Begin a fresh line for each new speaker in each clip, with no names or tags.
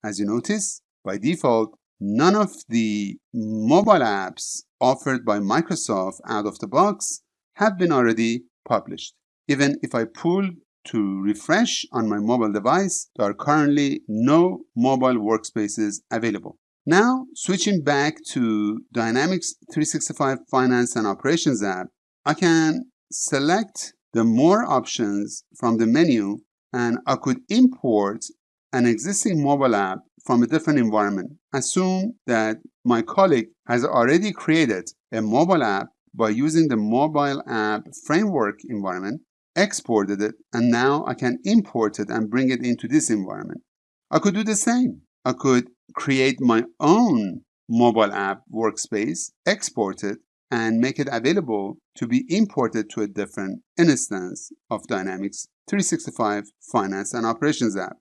As you notice, by default, none of the mobile apps offered by Microsoft out of the box have been already published. Even if I pull to refresh on my mobile device, there are currently no mobile workspaces available. Now, switching back to Dynamics 365 Finance and Operations app, I can select the More options from the menu, and I could import an existing mobile app from a different environment. Assume that my colleague has already created a mobile app by using the mobile app framework environment, exported it, and now I can import it and bring it into this environment. I could do the same. I could create my own mobile app workspace, export it, and make it available to be imported to a different instance of Dynamics 365 Finance and Operations app.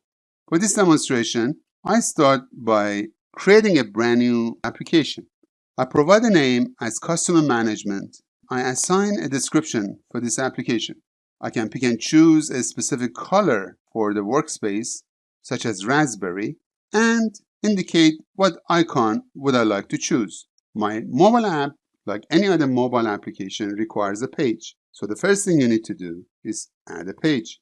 For this demonstration, I start by creating a brand new application. I provide a name as Customer Management. I assign a description for this application. I can pick and choose a specific color for the workspace, such as raspberry, and indicate what icon would I like to choose. My mobile app, like any other mobile application, requires a page. So the first thing you need to do is add a page.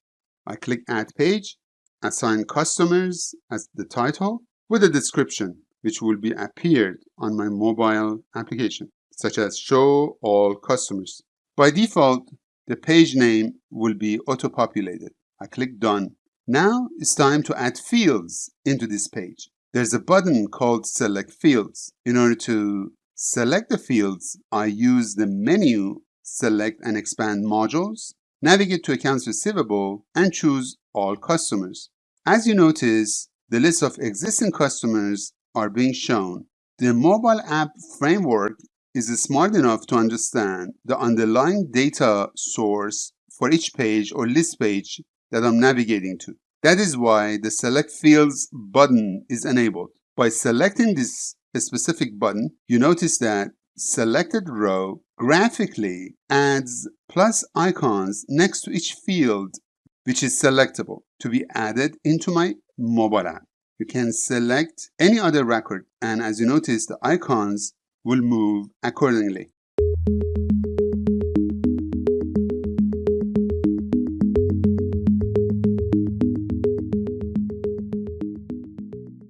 I click Add Page, assign customers as the title with a description which will be appeared on my mobile application, such as Show All Customers. By default, the page name will be auto-populated. I click Done. Now it's time to add fields into this page. There's a button called Select Fields. In order to select the fields, I use the menu Select and Expand Modules, navigate to Accounts Receivable, and choose All Customers. As you notice, the list of existing customers are being shown. The mobile app framework is smart enough to understand the underlying data source for each page or list page that I'm navigating to. That is why the Select Fields button is enabled. By selecting this specific button, you notice that selected row graphically adds plus icons next to each field which is selectable to be added into my mobile app. You can select any other record, and as you notice, the icons will move accordingly.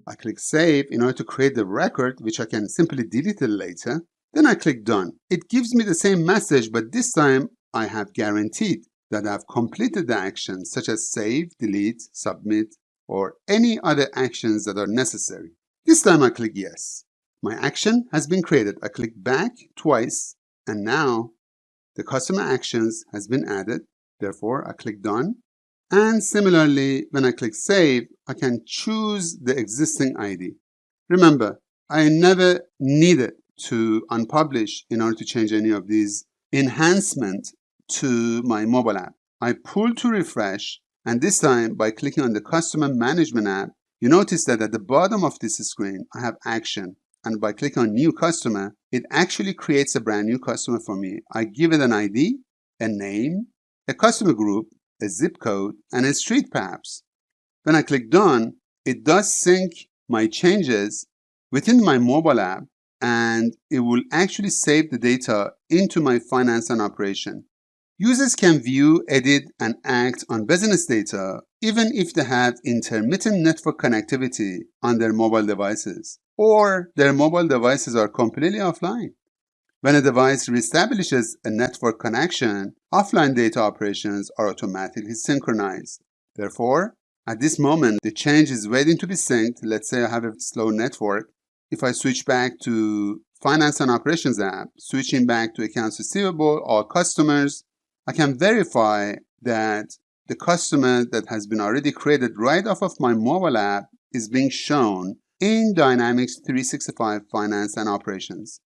I click Save in order to create the record, which I can simply delete it later. Then I click Done. It gives me the same message, but this time I have guaranteed that I've completed the actions such as save, delete, submit, or any other actions that are necessary. This time I click Yes. My action has been created. I click back twice, and now the customer actions has been added. Therefore, I click Done. And similarly, when I click Save, I can choose the existing ID. Remember, I never needed to unpublish in order to change any of these enhancements to my mobile app. I pull to refresh, and this time by clicking on the Customer Management app, you notice that at the bottom of this screen, I have Action. And by clicking on New Customer, it actually creates a brand new customer for me. I give it an ID, a name, a customer group, a zip code, and a street perhaps. When I click Done, it does sync my changes within my mobile app, and it will actually save the data into my finance and operation. Users can view, edit, and act on business data even if they have intermittent network connectivity on their mobile devices, or their mobile devices are completely offline. When a device reestablishes a network connection, offline data operations are automatically synchronized. Therefore, at this moment, the change is waiting to be synced. Let's say I have a slow network. If I switch back to Finance and Operations app, switching back to Accounts Receivable, All Customers, I can verify that the customer that has been already created right off of my mobile app is being shown in Dynamics 365 Finance and Operations.